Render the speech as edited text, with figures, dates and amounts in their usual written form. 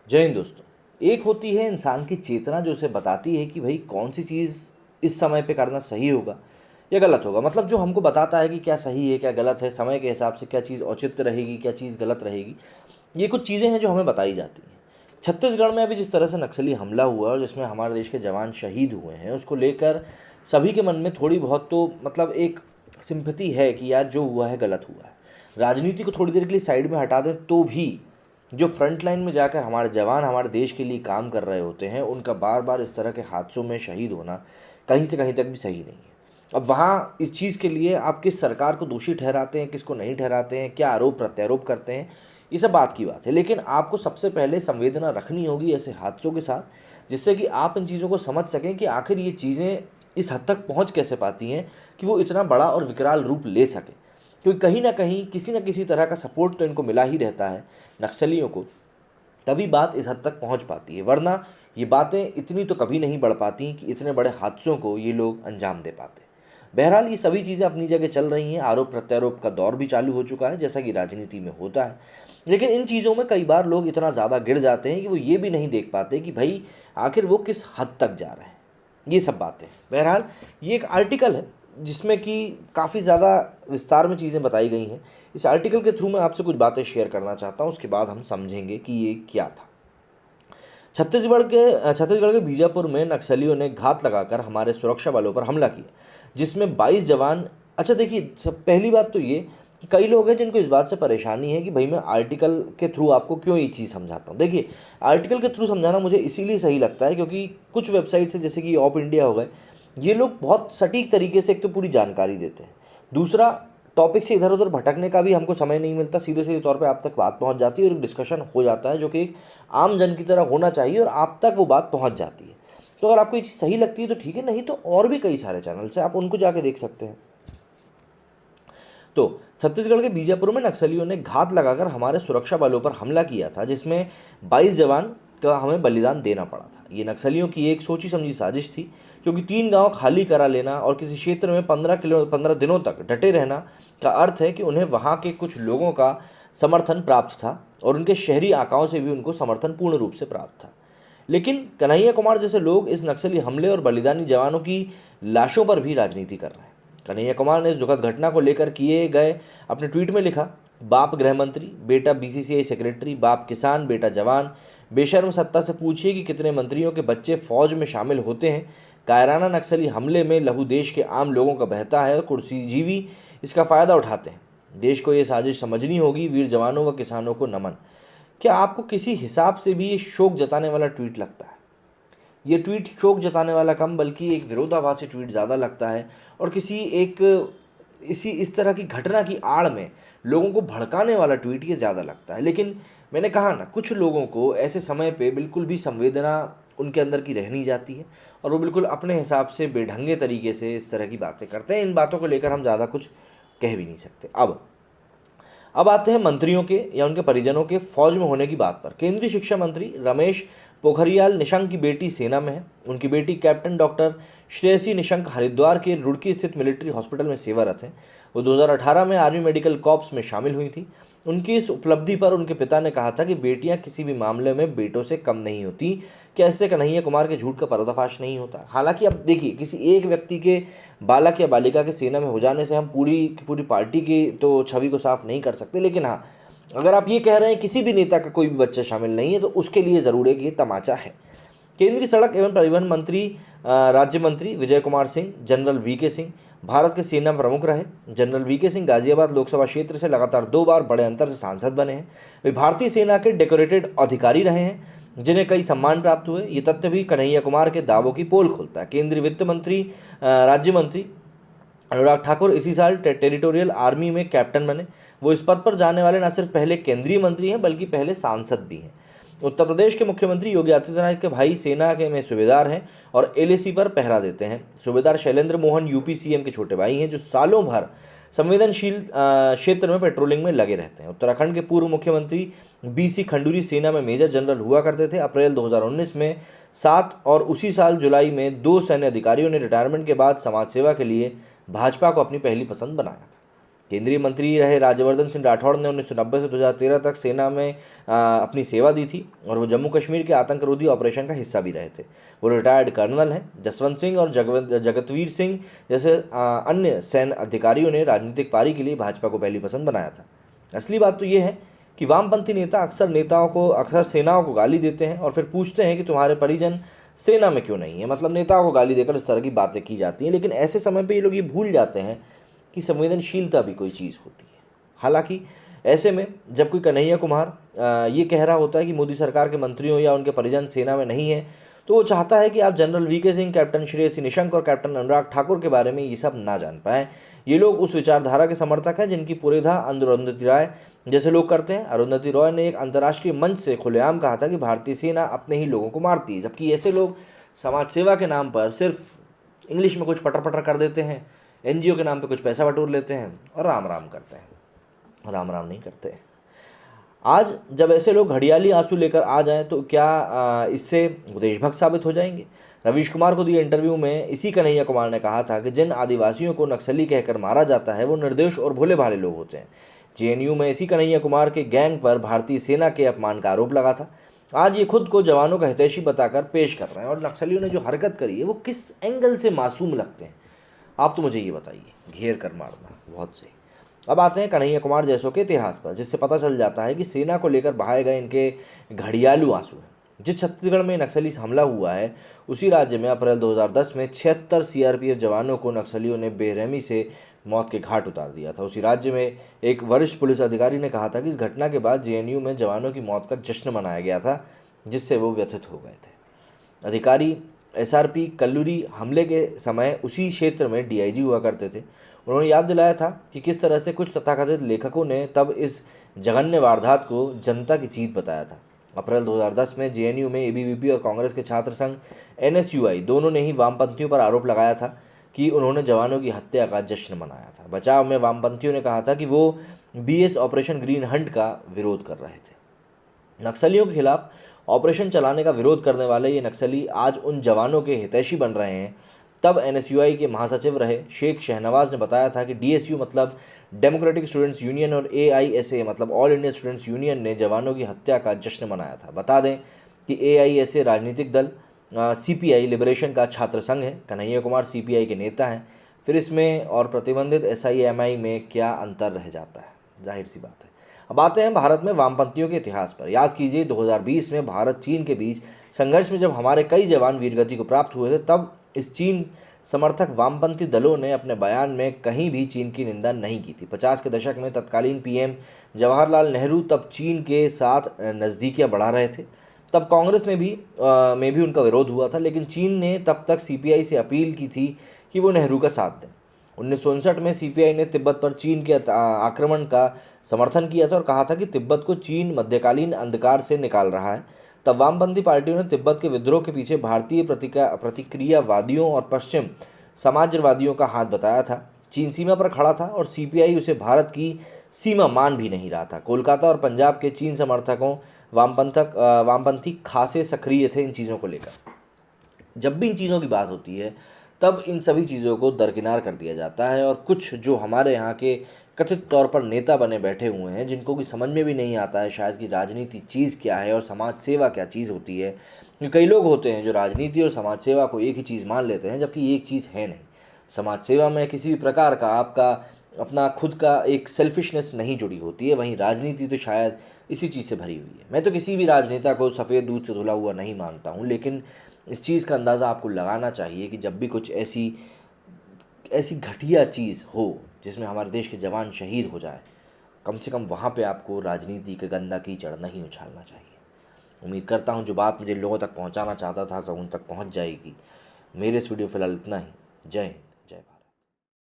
जय हिंद दोस्तों। एक होती है इंसान की चेतना जो उसे बताती है कि भाई कौन सी चीज़ इस समय पे करना सही होगा या गलत होगा। मतलब जो हमको बताता है कि क्या सही है क्या गलत है, समय के हिसाब से क्या चीज़ औचित्य रहेगी क्या चीज़ गलत रहेगी। ये कुछ चीज़ें हैं जो हमें बताई जाती हैं। छत्तीसगढ़ में अभी जिस तरह से नक्सली हमला हुआ और जिसमें हमारे देश के जवान शहीद हुए हैं, उसको लेकर सभी के मन में थोड़ी बहुत तो मतलब एक सिंपैथी है कि यार जो हुआ है गलत हुआ है। राजनीति को थोड़ी देर के लिए साइड में हटा दें तो भी जो फ्रंट लाइन में जाकर हमारे जवान हमारे देश के लिए काम कर रहे होते हैं, उनका बार बार इस तरह के हादसों में शहीद होना कहीं से कहीं तक भी सही नहीं है। अब वहाँ इस चीज़ के लिए आप किस सरकार को दोषी ठहराते हैं, किसको नहीं ठहराते हैं, क्या आरोप प्रत्यारोप करते हैं, ये सब बात की बात है। लेकिन आपको सबसे पहले संवेदना रखनी होगी ऐसे हादसों के साथ, जिससे कि आप इन चीज़ों को समझ सकें कि आखिर ये चीज़ें इस हद तक पहुँच कैसे पाती हैं कि वो इतना बड़ा और विकराल रूप ले सके। क्योंकि कहीं ना कहीं किसी न किसी तरह का सपोर्ट तो इनको मिला ही रहता है नक्सलियों को, तभी बात इस हद तक पहुंच पाती है। वरना ये बातें इतनी तो कभी नहीं बढ़ पाती कि इतने बड़े हादसों को ये लोग अंजाम दे पाते। बहरहाल ये सभी चीज़ें अपनी जगह चल रही हैं। आरोप प्रत्यारोप का दौर भी चालू हो चुका है, जैसा कि राजनीति में होता है। लेकिन इन चीज़ों में कई बार लोग इतना ज़्यादा गिर जाते हैं कि वो ये भी नहीं देख पाते कि भाई आखिर वो किस हद तक जा रहे हैं। ये सब बातें बहरहाल ये एक आर्टिकल है जिसमें कि काफ़ी ज़्यादा विस्तार में चीज़ें बताई गई हैं। इस आर्टिकल के थ्रू मैं आपसे कुछ बातें शेयर करना चाहता हूँ, उसके बाद हम समझेंगे कि ये क्या था। छत्तीसगढ़ के बीजापुर में नक्सलियों ने घात लगाकर हमारे सुरक्षा बलों पर हमला किया, जिसमें 22 जवान। अच्छा देखिए, सब पहली बात तो ये कि कई लोग हैं जिनको इस बात से परेशानी है कि भाई मैं आर्टिकल के थ्रू आपको क्यों ये चीज़ समझाता हूँ। देखिए, आर्टिकल के थ्रू समझाना मुझे इसीलिए सही लगता है क्योंकि कुछ वेबसाइट से, जैसे कि ऑप इंडिया हो गए, ये लोग बहुत सटीक तरीके से एक तो पूरी जानकारी देते हैं, दूसरा टॉपिक से इधर उधर भटकने का भी हमको समय नहीं मिलता, सीधे सीधे तौर पे आप तक बात पहुंच जाती है और एक डिस्कशन हो जाता है जो कि एक आम जन की तरह होना चाहिए और आप तक वो बात पहुंच जाती है। तो अगर आपको ये चीज़ सही लगती है तो ठीक है, नहीं तो और भी कई सारे चैनल्स हैं, आप उनको जाके देख सकते हैं। तो छत्तीसगढ़ के बीजापुर में नक्सलियों ने घात लगाकर हमारे सुरक्षा बलों पर हमला किया था, जिसमें 22 जवान का हमें बलिदान देना पड़ा था। ये नक्सलियों की एक सोची समझी साजिश थी, क्योंकि 3 गांव खाली करा लेना और किसी क्षेत्र में 15 दिनों तक डटे रहना का अर्थ है कि उन्हें वहाँ के कुछ लोगों का समर्थन प्राप्त था और उनके शहरी आकाओं से भी उनको समर्थन पूर्ण रूप से प्राप्त था। लेकिन कन्हैया कुमार जैसे लोग इस नक्सली हमले और बलिदानी जवानों की लाशों पर भी राजनीति कर रहे हैं। कन्हैया कुमार ने इस दुखद घटना को लेकर किए गए अपने ट्वीट में लिखा, बाप गृह मंत्री, बेटा बीसीसीआई सेक्रेटरी, बाप किसान, बेटा जवान, बेशर्म सत्ता से पूछिए कि कितने मंत्रियों के बच्चे फौज में शामिल होते हैं। कायराना नक्सली हमले में लहू देश के आम लोगों का बहता है और कुर्सीजीवी इसका फ़ायदा उठाते हैं। देश को ये साजिश समझनी होगी। वीर जवानों व किसानों को नमन। क्या आपको किसी हिसाब से भी ये शोक जताने वाला ट्वीट लगता है? ये ट्वीट शोक जताने वाला कम बल्कि एक विरोधाभासी ट्वीट ज़्यादा लगता है और इस तरह की घटना की आड़ में लोगों को भड़काने वाला ट्वीट ये ज़्यादा लगता है। लेकिन मैंने कहा ना, कुछ लोगों को ऐसे समय पे बिल्कुल भी संवेदना उनके अंदर की रह नहीं जाती है और वो बिल्कुल अपने हिसाब से बेढंगे तरीके से इस तरह की बातें करते हैं। इन बातों को लेकर हम ज़्यादा कुछ कह भी नहीं सकते। अब आते हैं मंत्रियों के या उनके परिजनों के फौज में होने की बात पर। केंद्रीय शिक्षा मंत्री रमेश पोखरियाल निशंक की बेटी सेना में है। उनकी बेटी कैप्टन डॉक्टर श्रेयसी निशंक हरिद्वार के रुड़की स्थित मिलिट्री हॉस्पिटल में सेवारत हैं। वो 2018 में आर्मी मेडिकल कॉर्प्स में शामिल हुई थी। उनकी इस उपलब्धि पर उनके पिता ने कहा था कि बेटियां किसी भी मामले में बेटों से कम नहीं होती। क्या इससे कन्हैया कुमार के झूठ का पर्दाफाश नहीं होता? हालांकि अब देखिए, किसी एक व्यक्ति के बालक या बालिका के सेना में हो जाने से हम पूरी पार्टी की तो छवि को साफ नहीं कर सकते। लेकिन हाँ, अगर आप ये कह रहे हैं किसी भी नेता का कोई भी बच्चा शामिल नहीं है, तो उसके लिए ज़रूर है कि ये तमाचा है। केंद्रीय सड़क एवं परिवहन मंत्री राज्य मंत्री विजय कुमार सिंह, जनरल वीके सिंह भारत के सेना प्रमुख रहे। जनरल वीके सिंह गाजियाबाद लोकसभा क्षेत्र से लगातार 2 बार बड़े अंतर से सांसद बने हैं। वे भारतीय सेना के डेकोरेटेड अधिकारी रहे हैं, जिन्हें कई सम्मान प्राप्त हुए। ये तथ्य भी कन्हैया कुमार के दावों की पोल खोलता है। केंद्रीय वित्त मंत्री राज्य मंत्री अनुराग ठाकुर इसी साल टेरिटोरियल आर्मी में कैप्टन बने। वो इस पद पर जाने वाले न सिर्फ पहले केंद्रीय मंत्री हैं बल्कि पहले सांसद भी हैं। उत्तर प्रदेश के मुख्यमंत्री योगी आदित्यनाथ के भाई सेना के में सूबेदार हैं और एलएसी पर पहरा देते हैं। सूबेदार शैलेंद्र मोहन यूपी सीएम के छोटे भाई हैं, जो सालों भर संवेदनशील क्षेत्र में पेट्रोलिंग में लगे रहते हैं। उत्तराखंड के पूर्व मुख्यमंत्री बीसी खंडूरी सेना में मेजर जनरल हुआ करते थे। अप्रैल 2019 में 7 और उसी साल जुलाई में 2 सैन्य अधिकारियों ने रिटायरमेंट के बाद समाज सेवा के लिए भाजपा को अपनी पहली पसंद बनाया था। केंद्रीय मंत्री रहे राज्यवर्धन सिंह राठौड़ ने 1990 से 2013 तक सेना में अपनी सेवा दी थी और वो जम्मू कश्मीर के आतंकरोधी ऑपरेशन का हिस्सा भी रहे थे। वो रिटायर्ड कर्नल हैं। जसवंत सिंह और जगतवीर सिंह जैसे अन्य सैन्य अधिकारियों ने राजनीतिक पारी के लिए भाजपा को पहली पसंद बनाया था। असली बात तो ये है कि वामपंथी नेता अक्सर सेनाओं को गाली देते हैं और फिर पूछते हैं कि तुम्हारे परिजन सेना में क्यों नहीं है। मतलब नेताओं को गाली देकर इस तरह की बातें की जाती हैं, लेकिन ऐसे समय पे ये लोग ये भूल जाते हैं कि संवेदनशीलता भी कोई चीज़ होती है। हालांकि ऐसे में जब कोई कन्हैया कुमार ये कह रहा होता है कि मोदी सरकार के मंत्रियों या उनके परिजन सेना में नहीं है, तो वो चाहता है कि आप जनरल वीके सिंह, कैप्टन श्रेयसी निशंक और कैप्टन अनुराग ठाकुर के बारे में ये सब ना जान पाएँ। ये लोग उस विचारधारा के समर्थक हैं जिनकी पुरेधा अरुंधति राय जैसे लोग करते हैं। अरुंधति रॉय ने एक अंतर्राष्ट्रीय मंच से खुलेआम कहा था कि भारतीय सेना अपने ही लोगों को मारती है, जबकि ऐसे लोग समाज सेवा के नाम पर सिर्फ इंग्लिश में कुछ पटर पटर कर देते हैं, एनजीओ के नाम पे कुछ पैसा बटोर लेते हैं और राम राम करते हैं। राम राम नहीं करते। आज जब ऐसे लोग घड़ियाली आंसू लेकर आ जाएं तो क्या इससे देशभक्त साबित हो जाएंगे? रवीश कुमार को दिए इंटरव्यू में इसी कन्हैया कुमार ने कहा था कि जिन आदिवासियों को नक्सली कहकर मारा जाता है वो निर्दोष और भोले भाले लोग होते हैं। जेएनयू में इसी कन्हैया कुमार के गैंग पर भारतीय सेना के अपमान का आरोप लगा था। आज ये खुद को जवानों का हितैषी बताकर पेश कर रहे हैं। और नक्सलियों ने जो हरकत करी है वो किस एंगल से मासूम लगते हैं, आप तो मुझे ये बताइए। घेर कर मारना, बहुत सही। अब आते हैं कन्हैया कुमार जैसों के इतिहास पर, जिससे पता चल जाता है कि सेना को लेकर बहाए गए इनके घड़ियालू आंसू हैं। जिस छत्तीसगढ़ में नक्सली हमला हुआ है उसी राज्य में अप्रैल 2010 में 76 सीआरपीएफ जवानों को नक्सलियों ने बेरहमी से मौत के घाट उतार दिया था। उसी राज्य में एक वरिष्ठ पुलिस अधिकारी ने कहा था कि इस घटना के बाद जेएनयू में जवानों की मौत का जश्न मनाया गया था, जिससे वो व्यथित हो गए थे। अधिकारी एसआरपी कल्लूरी हमले के समय उसी क्षेत्र में डीआईजी हुआ करते थे। उन्होंने याद दिलाया था कि किस तरह से कुछ तथाकथित लेखकों ने तब इस जघन्य वारदात को जनता की जीत बताया था। अप्रैल 2010 में जेएनयू में एबीवीपी और कांग्रेस के छात्र संघ एनएसयूआई दोनों ने ही वामपंथियों पर आरोप लगाया था कि उन्होंने जवानों की हत्या का जश्न मनाया था। बचाव में वामपंथियों ने कहा था कि वो बीएस ऑपरेशन ग्रीन हंट का विरोध कर रहे थे। नक्सलियों के खिलाफ ऑपरेशन चलाने का विरोध करने वाले ये नक्सली आज उन जवानों के हितैषी बन रहे हैं। तब एनएसयूआई के महासचिव रहे शेख शहनवाज ने बताया था कि डीएसयू मतलब डेमोक्रेटिक स्टूडेंट्स यूनियन और एआईएसए मतलब ऑल इंडिया स्टूडेंट्स यूनियन ने जवानों की हत्या का जश्न मनाया था। बता दें कि एआईएसए राजनीतिक दल, सीपीआई लिबरेशन का छात्र संघ है। कन्हैया कुमार सीपीआई के नेता हैं। फिर इसमें और प्रतिबंधित एसआईएमआई में क्या अंतर रह जाता है? जाहिर सी बात है। अब आते हैं भारत में वामपंथियों के इतिहास पर। याद कीजिए 2020 में भारत चीन के बीच संघर्ष में जब हमारे कई जवान वीरगति को प्राप्त हुए थे, तब इस चीन समर्थक वामपंथी दलों ने अपने बयान में कहीं भी चीन की निंदा नहीं की थी। 50 के दशक में तत्कालीन पीएम जवाहरलाल नेहरू तब चीन के साथ नज़दीकियां बढ़ा रहे थे। तब कांग्रेस में भी उनका विरोध हुआ था, लेकिन चीन ने तब तक सीपीआई से अपील की थी कि वो नेहरू का साथ दें। 1959 में सीपीआई ने तिब्बत पर चीन के आक्रमण का समर्थन किया था और कहा था कि तिब्बत को चीन मध्यकालीन अंधकार से निकाल रहा है। तब वामपंथी पार्टियों ने तिब्बत के विद्रोह के पीछे भारतीय प्रतिक्रियावादियों और पश्चिम साम्राज्यवादियों का हाथ बताया था। चीन सीमा पर खड़ा था और सीपीआई उसे भारत की सीमा मान भी नहीं रहा था। कोलकाता और पंजाब के चीन समर्थकों वामपंथी खासे सक्रिय थे इन चीज़ों को लेकर। जब भी इन चीज़ों की बात होती है तब इन सभी चीज़ों को दरकिनार कर दिया जाता है और कुछ जो हमारे यहाँ के कथित तौर पर नेता बने बैठे हुए हैं, जिनको कि समझ में भी नहीं आता है शायद कि राजनीति चीज़ क्या है और समाज सेवा क्या चीज़ होती है। कई लोग होते हैं जो राजनीति और समाज सेवा को एक ही चीज़ मान लेते हैं, जबकि एक चीज़ है नहीं। समाज सेवा में किसी भी प्रकार का आपका अपना खुद का एक सेल्फिशनेस नहीं जुड़ी होती है, वहीं राजनीति तो शायद इसी चीज़ से भरी हुई है। मैं तो किसी भी राजनेता को सफ़ेद दूध से धुला हुआ नहीं मानता हूँ, लेकिन इस चीज़ का अंदाज़ा आपको लगाना चाहिए कि जब भी कुछ ऐसी घटिया चीज़ हो जिसमें हमारे देश के जवान शहीद हो जाए, कम से कम वहाँ पे आपको राजनीति का गंदा कीचड़ नहीं उछालना चाहिए। उम्मीद करता हूँ जो बात मुझे लोगों तक पहुँचाना चाहता था तो उन तक पहुँच जाएगी। मेरे इस वीडियो फिलहाल इतना ही। जय हिंद।